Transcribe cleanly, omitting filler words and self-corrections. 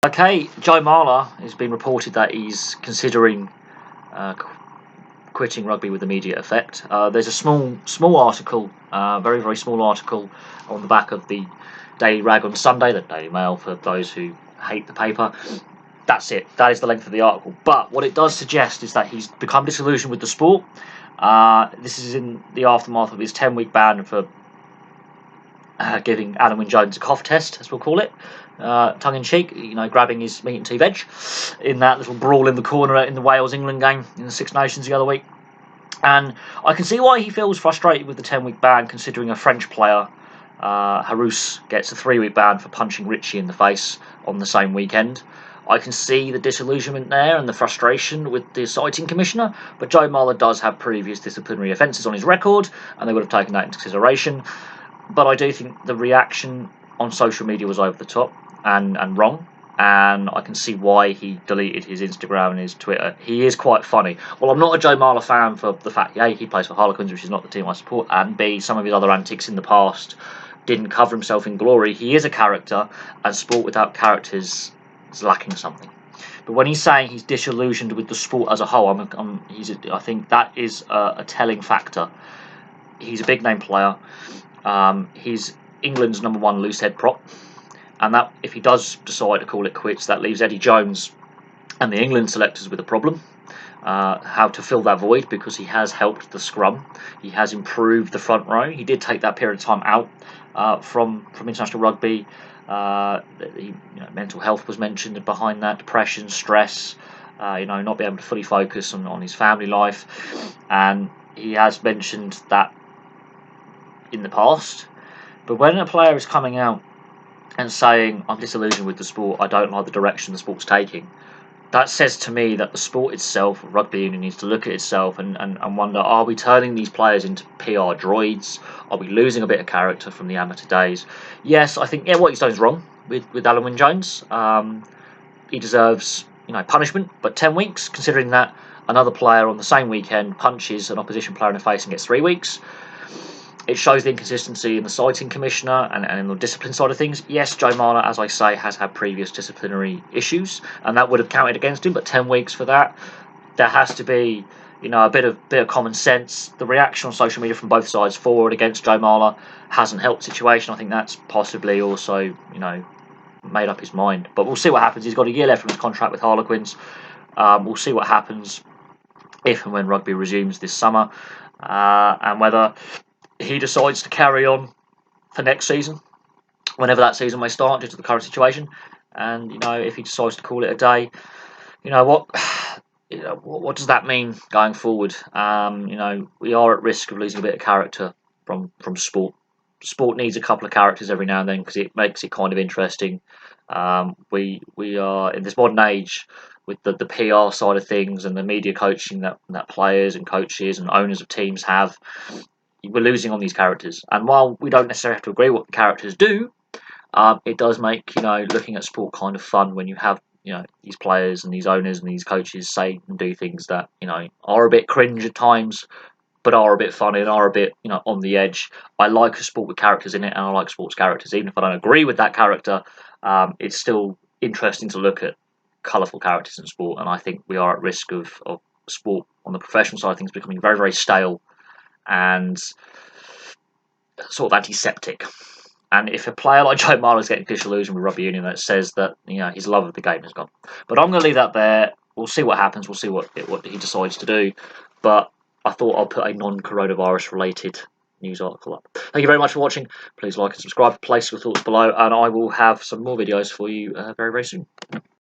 Okay, Joe Marler has been reported that he's considering quitting rugby with immediate effect. There's a small article, very small article, on the back of the Daily Rag on Sunday, the Daily Mail for those who hate the paper. That's it. That is the length of the article. But what it does suggest is that he's become disillusioned with the sport. This is in the aftermath of his 10-week ban for giving Alun Wyn Jones a cough test, as we'll call it, tongue in cheek, grabbing his meat and tea veg in that little brawl in the corner in the Wales-England game in the Six Nations the other week. And I can see why he feels frustrated with the 10-week ban, considering a French player, Harous, gets a 3-week ban for punching Richie in the face on the same weekend. I can see the disillusionment there and the frustration with the citing commissioner, but Joe Marler does have previous disciplinary offences on his record, and they would have taken that into consideration. But I do think the reaction on social media was over the top and wrong, and I can see why he deleted his Instagram and his Twitter. He is quite funny. Well, I'm not a Joe Marler fan for the fact, A, he plays for Harlequins, which is not the team I support, and B, some of his other antics in the past didn't cover himself in glory. He is a character, and sport without characters is lacking something. But when he's saying he's disillusioned with the sport as a whole, I think that is a telling factor. He's a big name player. He's England's #1 loosehead prop, and that if he does decide to call it quits, that leaves Eddie Jones and the England selectors with a problem. How to fill that void, because he has helped the scrum, he has improved the front row. He did take that period of time out from international rugby. Mental health was mentioned behind that, depression, stress, not being able to fully focus on his family life, and he has mentioned that in the past. But when a player is coming out and saying, I'm disillusioned with the sport, I don't like the direction the sport's taking, that says to me that the sport itself, rugby union, needs to look at itself and wonder, are we turning these players into PR droids? Are we losing a bit of character from the amateur days? Yes, I think what he's done is wrong with Alun Wyn Jones. He deserves punishment, but 10 weeks, considering that another player on the same weekend punches an opposition player in the face and gets 3 weeks. It shows the inconsistency in the citing commissioner and in the discipline side of things. Yes, Joe Marler, as I say, has had previous disciplinary issues, and that would have counted against him. But 10 weeks for that, there has to be, a bit of common sense. The reaction on social media from both sides, forward against Joe Marler, hasn't helped the situation. I think that's possibly also, made up his mind. But we'll see what happens. He's got a year left on his contract with Harlequins. We'll see what happens if and when rugby resumes this summer, and whether he decides to carry on for next season, whenever that season may start, due to the current situation. And if he decides to call it a day, what does that mean going forward? We are at risk of losing a bit of character from sport. Sport needs a couple of characters every now and then, because it makes it kind of interesting. We are in this modern age with the PR side of things and the media coaching that players and coaches and owners of teams have. We're losing on these characters, and while we don't necessarily have to agree what the characters do, it does make looking at sport kind of fun when you have these players and these owners and these coaches say and do things that are a bit cringe at times, but are a bit funny and are a bit on the edge. I like a sport with characters in it, and I like sports characters. Even if I don't agree with that character, it's still interesting to look at colourful characters in sport, and I think we are at risk of sport on the professional side of things becoming very, very stale and sort of antiseptic. And if a player like Joe Marler is getting disillusioned with rugby union, that says that his love of the game is gone. But I'm going to leave that there. We'll see what happens. We'll see what he decides to do. But I thought I'll put a non-coronavirus related news article up. Thank you very much for watching. Please like and subscribe. Place your thoughts below, and I will have some more videos for you very, very soon.